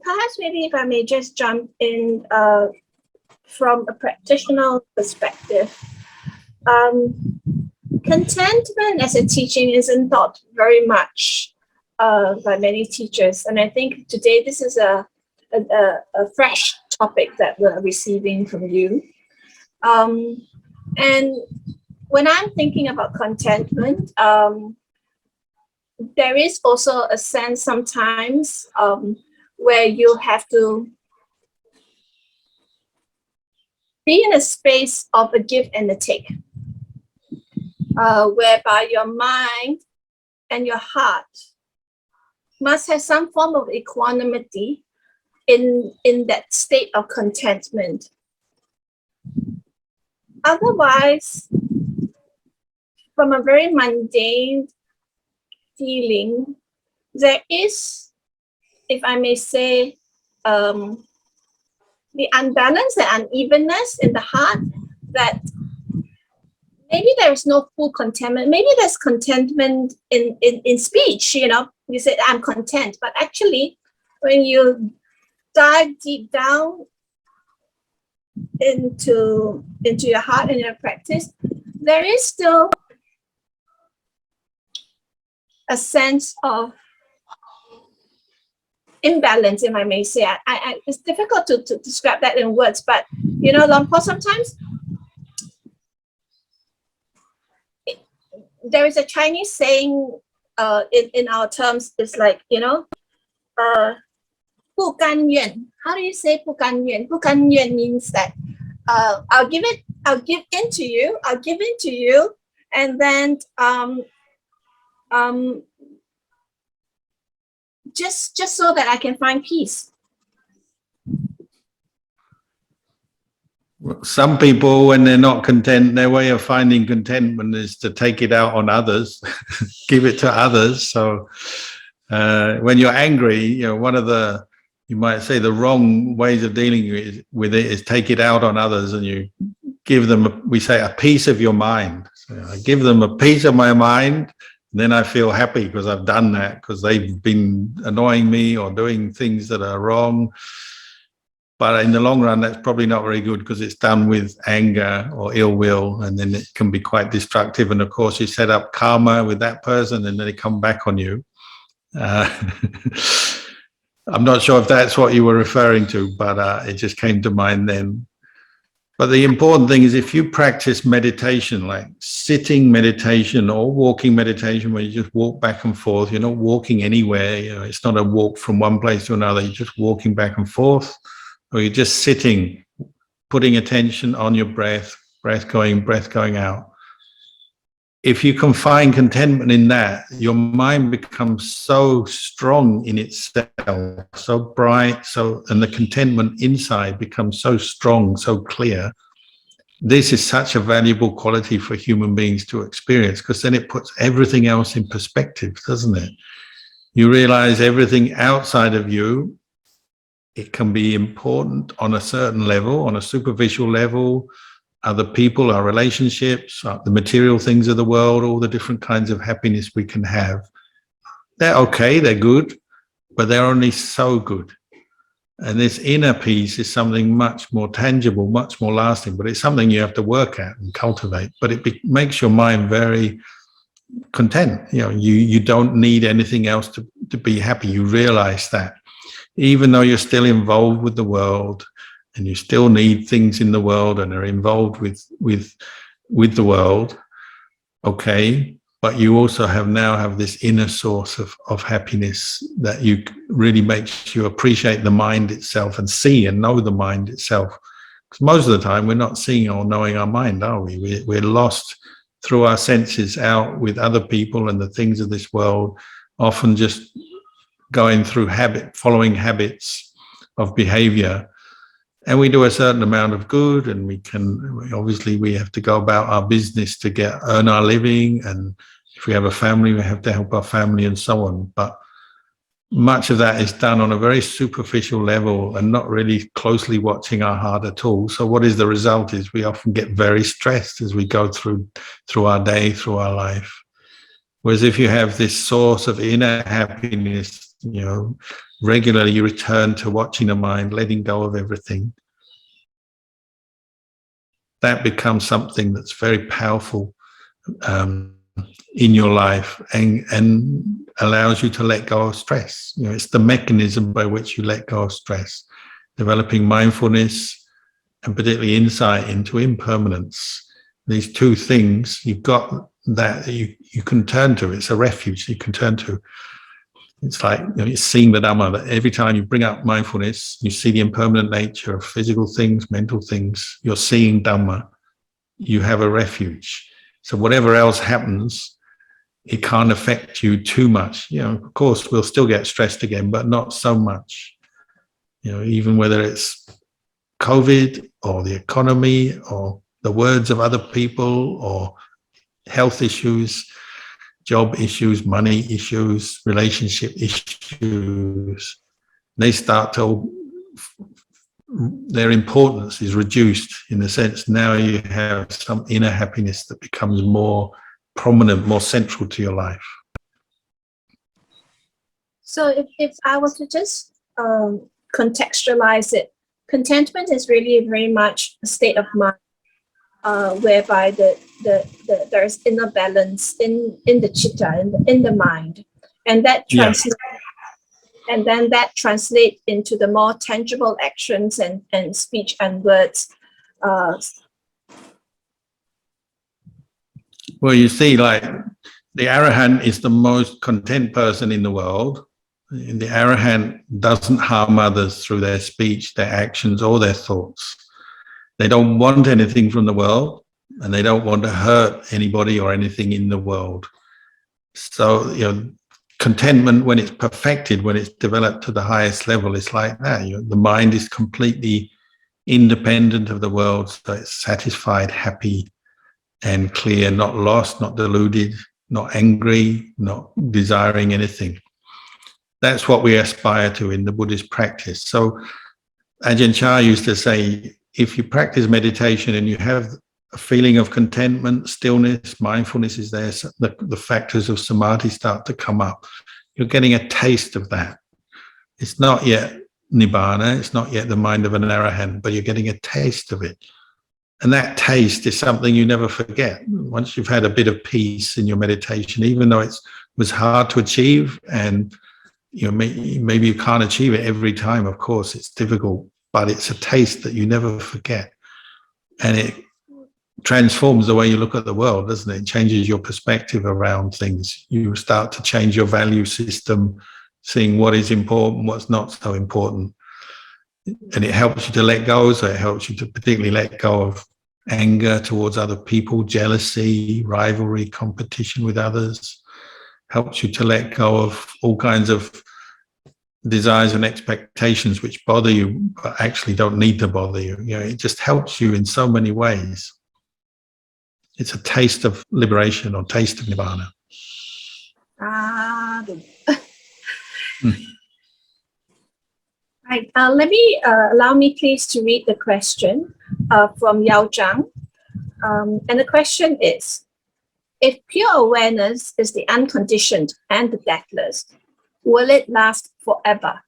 Perhaps maybe if I may just jump in from a practitioner perspective. Contentment as a teaching isn't taught very much by many teachers. And I think today this is a fresh topic that we're receiving from you. And when I'm thinking about contentment, there is also a sense sometimes where you have to be in a space of a give and a take, whereby your mind and your heart must have some form of equanimity in that state of contentment. Otherwise, from a very mundane feeling, there is, if I may say, the unbalance, the unevenness in the heart, that maybe there is no full contentment. Maybe there's contentment in speech, you know, you say, I'm content, but actually, when you dive deep down into your heart and your practice, there is still a sense of imbalance, if I may say. It's difficult to describe that in words, but you know, Luang Por, sometimes there is a Chinese saying in our terms, it's like, you know, 不甘愿. How do you say 不甘愿? 不甘愿 means that I'll give in to you, and then just so that I can find peace. Some people, when they're not content, their way of finding contentment is to take it out on others, give it to others. So when you're angry, you know, one of the, you might say, the wrong ways of dealing with it is take it out on others, and you give them, we say, a piece of your mind. So I give them a piece of my mind, and then I feel happy because I've done that, because they've been annoying me or doing things that are wrong. But in the long run, that's probably not very good, because it's done with anger or ill will, and then it can be quite destructive. And of course, you set up karma with that person, and then they come back on you. I'm not sure if that's what you were referring to, but it just came to mind then. But the important thing is, if you practice meditation, like sitting meditation or walking meditation, where you just walk back and forth, you're not walking anywhere, you know, it's not a walk from one place to another, you're just walking back and forth, or you're just sitting, putting attention on your breath, breath going out. If you can find contentment in that, your mind becomes so strong in itself, so bright, and the contentment inside becomes so strong, so clear. This is such a valuable quality for human beings to experience, because then it puts everything else in perspective, doesn't it? You realize everything outside of you, it can be important on a certain level, on a superficial level. Other people, our relationships, the material things of the world, all the different kinds of happiness we can have. They're okay, they're good, but they're only so good. And this inner peace is something much more tangible, much more lasting, but it's something you have to work at and cultivate. But it makes your mind very content. You know, you don't need anything else to be happy. You realize that. Even though you're still involved with the world, and you still need things in the world and are involved with the world, okay, but you also now have this inner source of happiness that you really makes you appreciate the mind itself and see and know the mind itself. Because most of the time we're not seeing or knowing our mind, are we? We're lost through our senses out with other people and the things of this world, often just going through following habits of behavior. And we do a certain amount of good, and obviously we have to go about our business to earn our living. And if we have a family, we have to help our family and so on. But much of that is done on a very superficial level and not really closely watching our heart at all. So what is the result is we often get very stressed as we go through our day, through our life. Whereas if you have this source of inner happiness regularly you return to watching the mind, letting go of everything. That becomes something that's very powerful in your life and allows you to let go of stress. It's the mechanism by which you let go of stress, developing mindfulness and particularly insight into impermanence. These two things, you've got that you can turn to. It's a refuge you can turn to. It's like, it's seeing the Dhamma, that every time you bring up mindfulness, you see the impermanent nature of physical things, mental things, you're seeing Dhamma, you have a refuge. So whatever else happens, it can't affect you too much. Of course, we'll still get stressed again, but not so much. Even whether it's COVID or the economy or the words of other people or health issues, job issues, money issues, relationship issues, they start to, their importance is reduced in the sense now you have some inner happiness that becomes more prominent, more central to your life. So if I were to just contextualize it, contentment is really very much a state of mind, whereby there's inner balance in the chitta, in the mind, and that translates. And then that translates into the more tangible actions and speech and words. Well, you see, like the Arahant is the most content person in the world. The Arahant doesn't harm others through their speech, their actions, or their thoughts. They don't want anything from the world, and they don't want to hurt anybody or anything in the world. So, contentment, when it's perfected, when it's developed to the highest level, it's like that. The mind is completely independent of the world, so it's satisfied, happy, and clear, not lost, not deluded, not angry, not desiring anything. That's what we aspire to in the Buddhist practice. So Ajahn Chah used to say, if you practice meditation and you have a feeling of contentment, stillness, mindfulness is there, so the factors of samadhi start to come up. You're getting a taste of that. It's not yet nibbana, it's not yet the mind of an arahant, but you're getting a taste of it. And that taste is something you never forget. Once you've had a bit of peace in your meditation, even though it was hard to achieve, and maybe you can't achieve it every time, of course, it's difficult, but it's a taste that you never forget. And it transforms the way you look at the world, doesn't it? It changes your perspective around things. You start to change your value system, seeing what is important, what's not so important. And it helps you to let go, so it helps you to particularly let go of anger towards other people, jealousy, rivalry, competition with others. Helps you to let go of all kinds of desires and expectations which bother you, but actually don't need to bother you. It just helps you in so many ways. It's a taste of liberation or taste of nibbana. Right. Allow me please to read the question from Yao Zhang. And the question is, if pure awareness is the unconditioned and the deathless, will it last forever?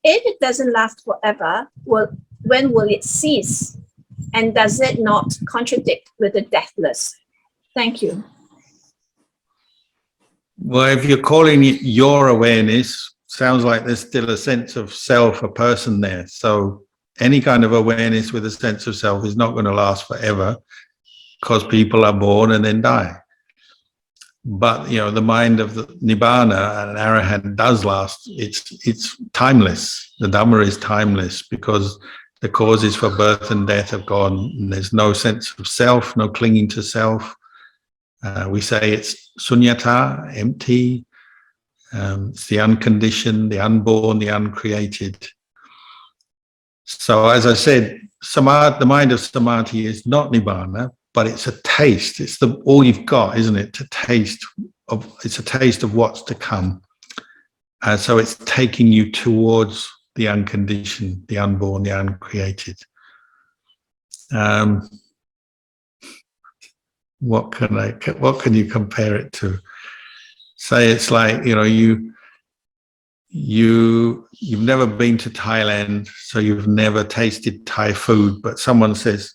If it doesn't last forever, when will it cease? And does it not contradict with the deathless? Thank you. Well, if you're calling it your awareness, sounds like there's still a sense of self, a person there. So any kind of awareness with a sense of self is not going to last forever, because people are born and then die. But the mind of the nibbana and an arahant does last. It's timeless. The Dhamma is timeless because the causes for birth and death have gone. And there's no sense of self, no clinging to self. We say it's sunyata, empty. It's the unconditioned, the unborn, the uncreated. So as I said, the mind of samadhi is not nibbana, but it's a taste. It's all you've got, isn't it? It's a taste of what's to come. So it's taking you towards the unconditioned, the unborn, the uncreated. What can you compare it to? Say it's like, you've never been to Thailand, so you've never tasted Thai food, but someone says,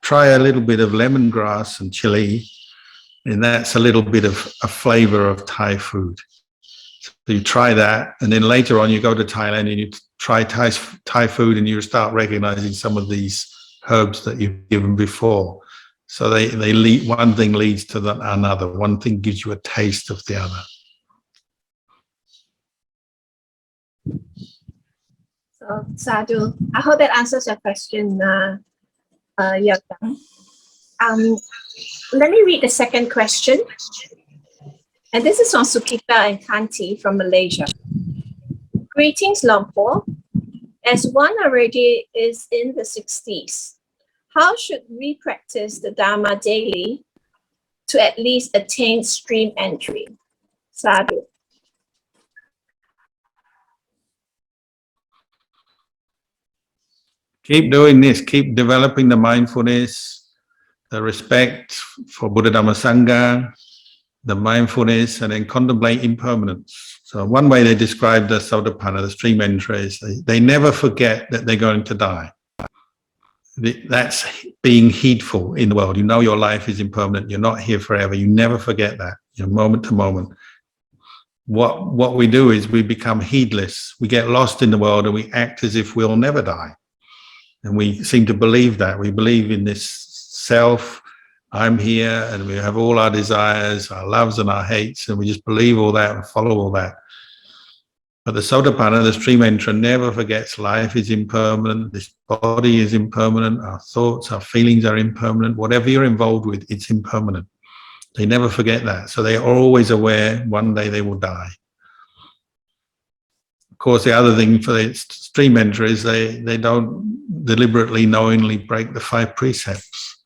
try a little bit of lemongrass and chili, and that's a little bit of a flavor of Thai food. So you try that, and then later on you go to Thailand and you try Thai food, and you start recognizing some of these herbs that you've given before. So they lead, one thing leads to another. One thing gives you a taste of the other. So, Sadhu, I hope that answers your question, Yogang. Let me read the second question. And this is from Sukita and Kanti from Malaysia. Greetings, Lumpur. As one already is in the 60s, how should we practice the Dhamma daily to at least attain stream entry? Sadhu. Keep doing this, keep developing the mindfulness, the respect for Buddha Dhamma Sangha, the mindfulness, and then contemplate impermanence. So one way they describe the Sotapanna, the stream entry, is they never forget that they're going to die. That's being heedful in the world. You know your life is impermanent. You're not here forever. You never forget that. You're moment to moment. What we do is we become heedless. We get lost in the world and we act as if we'll never die. And we seem to believe that. We believe in this self, I'm here, and we have all our desires, our loves and our hates, and we just believe all that and follow all that. But the Sotapanna, the stream enterer, never forgets life is impermanent, this body is impermanent, our thoughts, our feelings are impermanent, whatever you're involved with, it's impermanent. They never forget that. So they are always aware one day they will die. Of course, the other thing for the stream enterer is they don't deliberately, knowingly break the 5 precepts.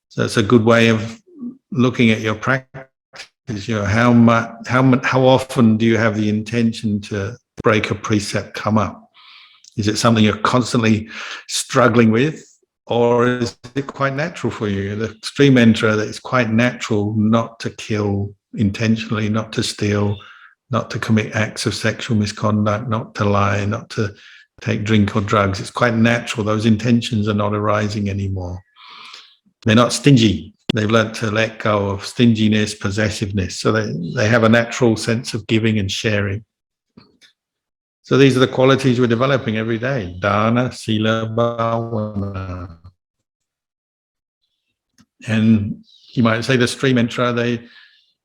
So it's a good way of looking at your practice. You know, how often do you have the intention to break a precept come up? Is it something you're constantly struggling with, or is it quite natural for you? The stream enterer, that it's quite natural not to kill intentionally, not to steal, not to commit acts of sexual misconduct, not to lie, not to take drink or drugs. It's quite natural. Those intentions are not arising anymore. They're not stingy. They've learned to let go of stinginess, possessiveness. So they have a natural sense of giving and sharing. So these are the qualities we're developing every day. Dana, Sila, Bhavana. And you might say the stream enterer, they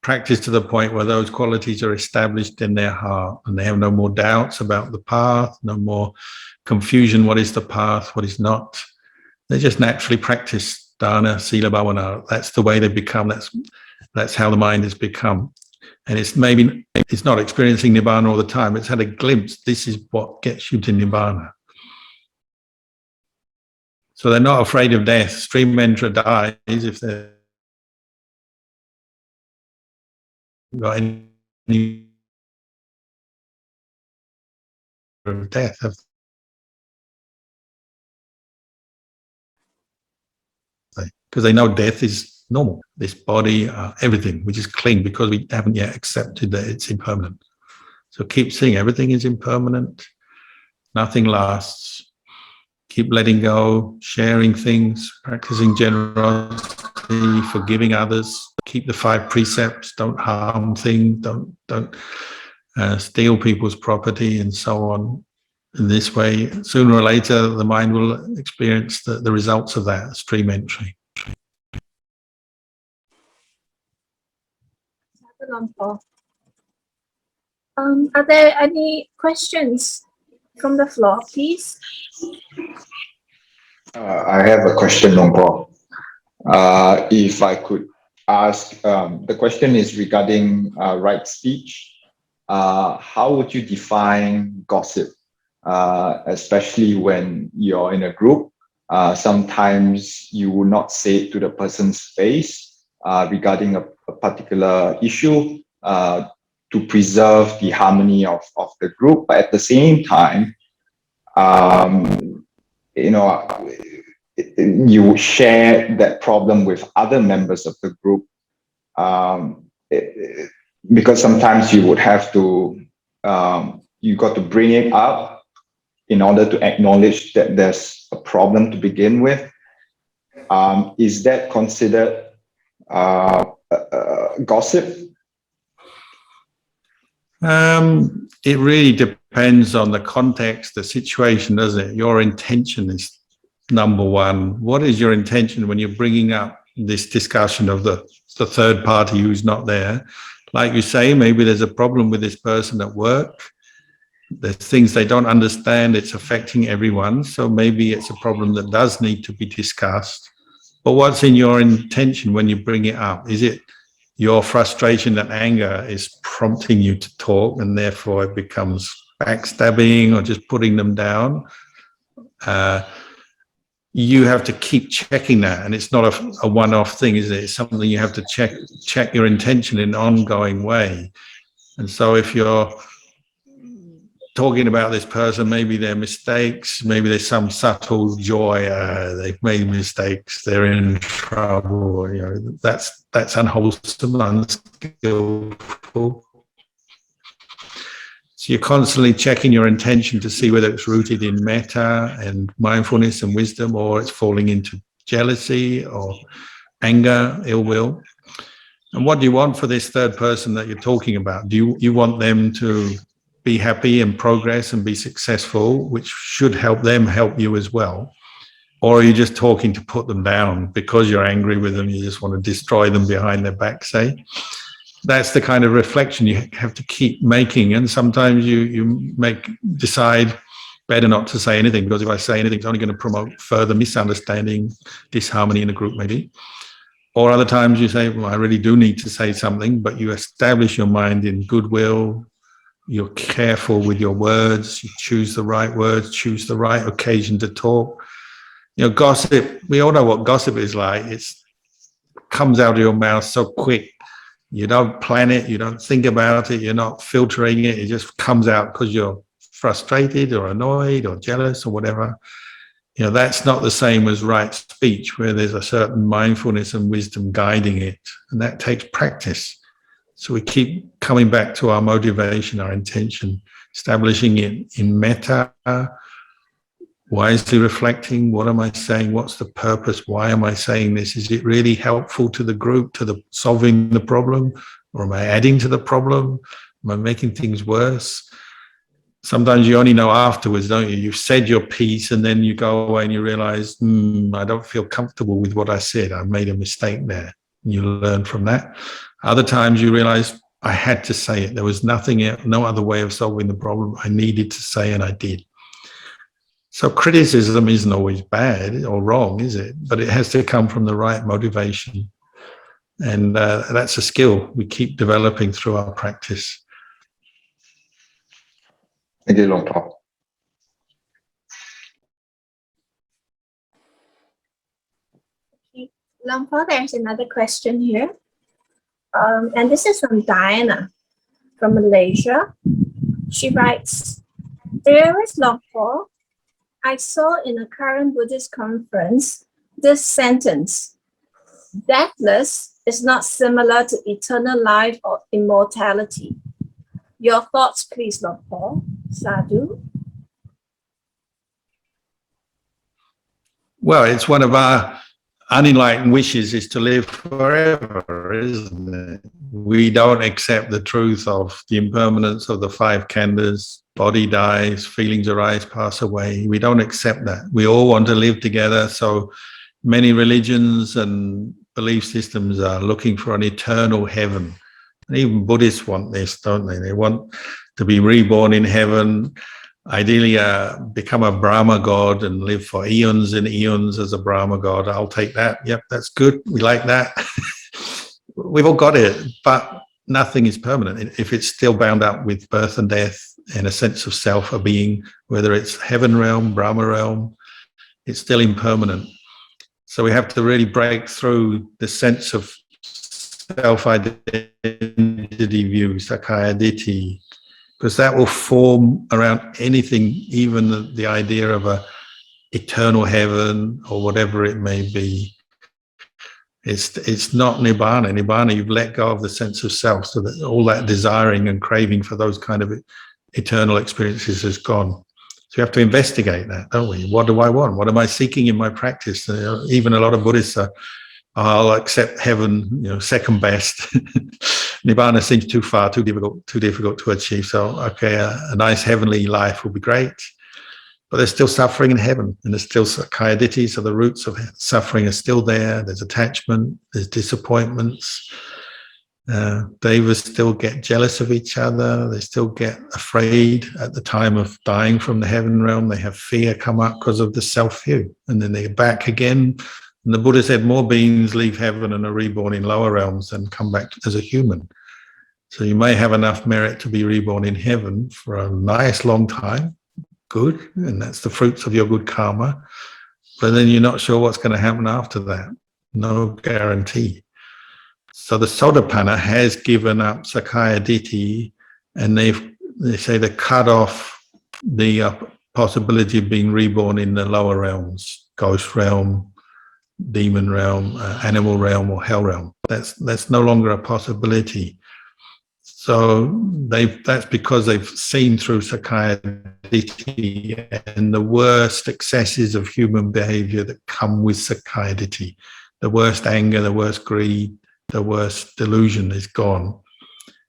practice to the point where those qualities are established in their heart and they have no more doubts about the path, no more confusion, what is the path, what is not. They just naturally practice Dana, Sila, Bhavana. That's the way they become. That's how the mind has become. And it's not experiencing Nibbana all the time. It's had a glimpse. This is what gets you to Nibbana. So they're not afraid of death. Stream enterer dies if they're got any of death. Because they know death is normal. This body, everything, we just cling because we haven't yet accepted that it's impermanent. So keep seeing everything is impermanent, nothing lasts. Keep letting go, sharing things, practicing generosity, forgiving others. Keep the 5 precepts, don't harm things, don't steal people's property and so on. In this way, sooner or later, the mind will experience the results of that stream entry. Are there any questions from the floor, please? I have a question, Lumpur. If I could ask, the question is regarding right speech. How would you define gossip, especially when you're in a group? Sometimes you will not say it to the person's face regarding a particular issue to preserve the harmony of the group, but at the same time, you share that problem with other members of the group, because sometimes you would have to you got to bring it up in order to acknowledge that there's a problem to begin with. Is that considered gossip? It really depends on the context, the situation, doesn't it? Your intention is number one. What is your intention when you're bringing up this discussion of the third party who's not there? Like you say, maybe there's a problem with this person at work. There's things they don't understand. It's affecting everyone. So maybe it's a problem that does need to be discussed. But what's in your intention when you bring it up? Is it your frustration and anger is prompting you to talk, and therefore it becomes backstabbing or just putting them down? You have to keep checking that, and it's not a one-off thing, is it? It's something you have to check your intention in an ongoing way. And so if you're talking about this person, maybe their mistakes, maybe there's some subtle joy, they've made mistakes, they're in trouble, you know, that's unwholesome, unskillful. So you're constantly checking your intention to see whether it's rooted in metta and mindfulness and wisdom, or it's falling into jealousy or anger, ill will. And what do you want for this third person that you're talking about? Do you want them to be happy and progress and be successful, which should help them help you as well? Or are you just talking to put them down because you're angry with them? You just want to destroy them behind their back, say? That's the kind of reflection you have to keep making. And sometimes you decide better not to say anything, because if I say anything, it's only going to promote further misunderstanding, disharmony in a group maybe. Or other times you say, well, I really do need to say something, but you establish your mind in goodwill. You're careful with your words. You choose the right words, choose the right occasion to talk. You know, gossip, we all know what gossip is like. It comes out of your mouth so quick. You don't plan it, you don't think about it, you're not filtering it. It just comes out because you're frustrated or annoyed or jealous or whatever. You know, that's not the same as right speech, where there's a certain mindfulness and wisdom guiding it. And that takes practice. So we keep coming back to our motivation, our intention, establishing it in metta, wisely reflecting, what am I saying? What's the purpose? Why am I saying this? Is it really helpful to the group, to the solving the problem? Or am I adding to the problem? Am I making things worse? Sometimes you only know afterwards, don't you? You've said your piece and then you go away and you realize, I don't feel comfortable with what I said. I made a mistake there. And you learn from that. Other times you realize, I had to say it. There was no other way of solving the problem. I needed to say, and I did. So criticism isn't always bad or wrong, is it? But it has to come from the right motivation. And that's a skill we keep developing through our practice. Thank you, Long Paul. Long Paul, there's another question here. And this is from Diana from Malaysia. She writes, Dearest Long Paul, I saw in a current Buddhist conference this sentence, deathless is not similar to eternal life or immortality. Your thoughts, please, Long Paul. Sadhu. Well, it's one of our unenlightened wishes is to live forever, isn't it? We don't accept the truth of the impermanence of the five khandhas. Body dies, feelings arise, pass away. We don't accept that. We all want to live together. So many religions and belief systems are looking for an eternal heaven. And even Buddhists want this, don't they? They want to be reborn in heaven, ideally become a Brahma god and live for eons and eons as a Brahma god. I'll take that. Yep, that's good. We like that. We've all got it, but nothing is permanent. If it's still bound up with birth and death and a sense of self, a being, whether it's heaven realm, Brahma realm, it's still impermanent. So we have to really break through the sense of self-identity view, Sakkaya Ditthi, because that will form around anything, even the idea of a eternal heaven or whatever it may be. It's not Nibbana. Nibbana, you've let go of the sense of self, so that all that desiring and craving for those kind of eternal experiences has gone. So you have to investigate that, don't we? What do I want? What am I seeking in my practice? Even a lot of Buddhists are, I'll accept heaven, second best. Nibbana seems too far, too difficult to achieve. So, okay, a nice heavenly life will be great. But there's still suffering in heaven, and there's still Sakkaya Ditthi, so the roots of suffering are still there. There's attachment, there's disappointments. Devas still get jealous of each other. They still get afraid at the time of dying from the heaven realm. They have fear come up because of the self-view. And then they're back again. And the Buddha said more beings leave heaven and are reborn in lower realms than come back as a human. So you may have enough merit to be reborn in heaven for a nice long time. Good. And that's the fruits of your good karma. But then you're not sure what's going to happen after that. No guarantee. So the Sotapanna has given up Sakkaya Ditthi, and they say they cut off the possibility of being reborn in the lower realms, ghost realm, demon realm, animal realm, or hell realm. That's no longer a possibility. So that's because they've seen through Sakkaya Ditthi and the worst excesses of human behavior that come with Sakkaya Ditthi. The worst anger, the worst greed, the worst delusion is gone.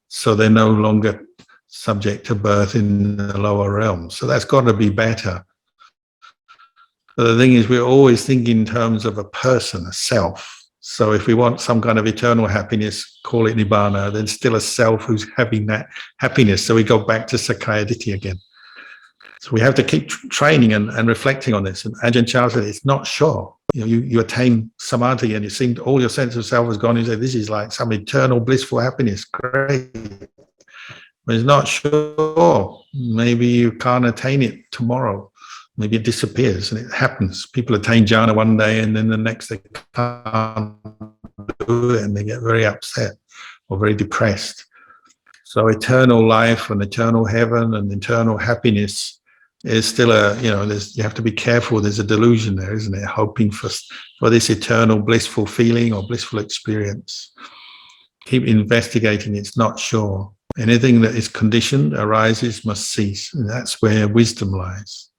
So they're no longer subject to birth in the lower realms. So that's got to be better. But the thing is, we're always thinking in terms of a person, a self. So if we want some kind of eternal happiness, call it Nibbana, then still a self who's having that happiness. So we go back to Sakkaya Ditthi again. So we have to keep training and reflecting on this. And Ajahn Chah said, it's not sure. You attain samadhi and you seem all your sense of self has gone. You say, this is like some eternal blissful happiness. Great. But it's not sure. Maybe you can't attain it tomorrow. Maybe it disappears, and it happens. People attain jhana one day and then the next they can't do it and they get very upset or very depressed. So eternal life and eternal heaven and eternal happiness is still you have to be careful. There's a delusion there, isn't it? Hoping for this eternal blissful feeling or blissful experience. Keep investigating. It's not sure. Anything that is conditioned, arises, must cease. And that's where wisdom lies.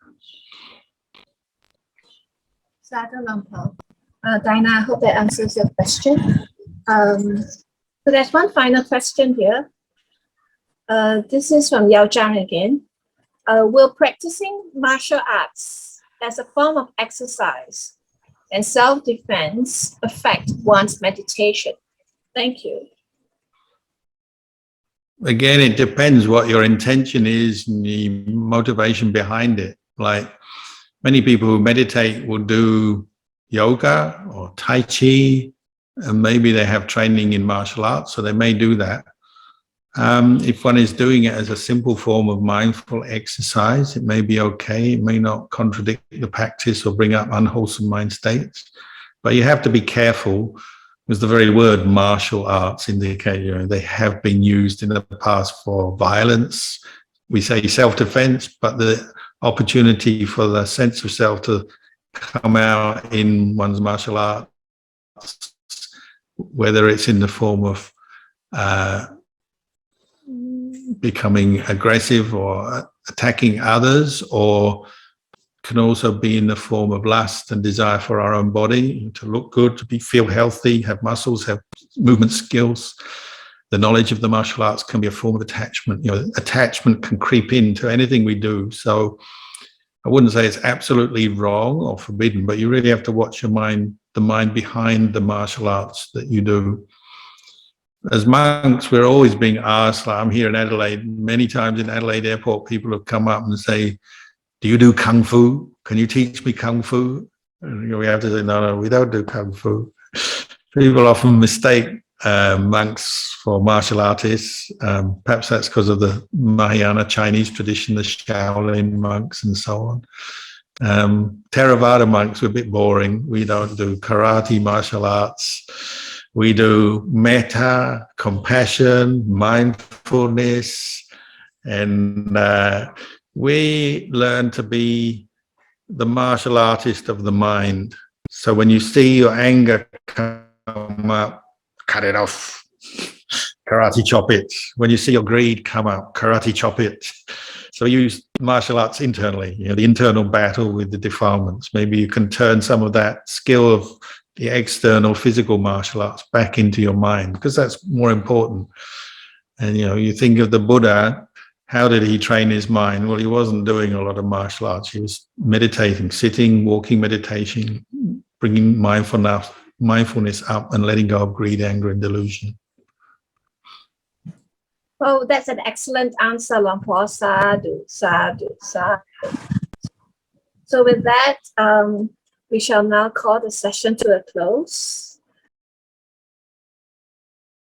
Sadhu Lampo. Diana, I hope that answers your question. So there's one final question here. This is from Yao Zhang again. Will practicing martial arts as a form of exercise and self-defense affect one's meditation? Thank you. Again, it depends what your intention is and the motivation behind it. Like many people who meditate will do yoga or Tai Chi, and maybe they have training in martial arts, so they may do that. If one is doing it as a simple form of mindful exercise, it may be okay. It may not contradict the practice or bring up unwholesome mind states. But you have to be careful, because the very word martial arts indicate, they have been used in the past for violence. We say self-defense, but the opportunity for the sense of self to come out in one's martial arts, whether it's in the form of becoming aggressive or attacking others, or can also be in the form of lust and desire for our own body, to look good, to feel healthy, have muscles, have movement skills. The knowledge of the martial arts can be a form of attachment. Attachment can creep into anything we do. So I wouldn't say it's absolutely wrong or forbidden, but you really have to watch your mind, the mind behind the martial arts that you do. As monks, we're always being asked, like I'm here in Adelaide, many times in Adelaide Airport, people have come up and say, do you do Kung Fu? Can you teach me Kung Fu? And we have to say, no, we don't do Kung Fu. People often mistake monks for martial artists. Perhaps that's because of the Mahayana Chinese tradition, the Shaolin monks and so on. Theravada monks are a bit boring. We don't do karate, martial arts. We do metta, compassion, mindfulness, and we learn to be the martial artist of the mind. So when you see your anger come up, cut it off, karate chop it. When you see your greed come up, karate chop it. So use martial arts internally, the internal battle with the defilements. Maybe you can turn some of that skill of the external physical martial arts back into your mind, because that's more important. And, you think of the Buddha, how did he train his mind? Well, he wasn't doing a lot of martial arts. He was meditating, sitting, walking meditation, bringing mindfulness up and letting go of greed, anger, and delusion. Oh, that's an excellent answer, Luang Por. Sadhu, sadhu, sadhu. So with that, we shall now call the session to a close.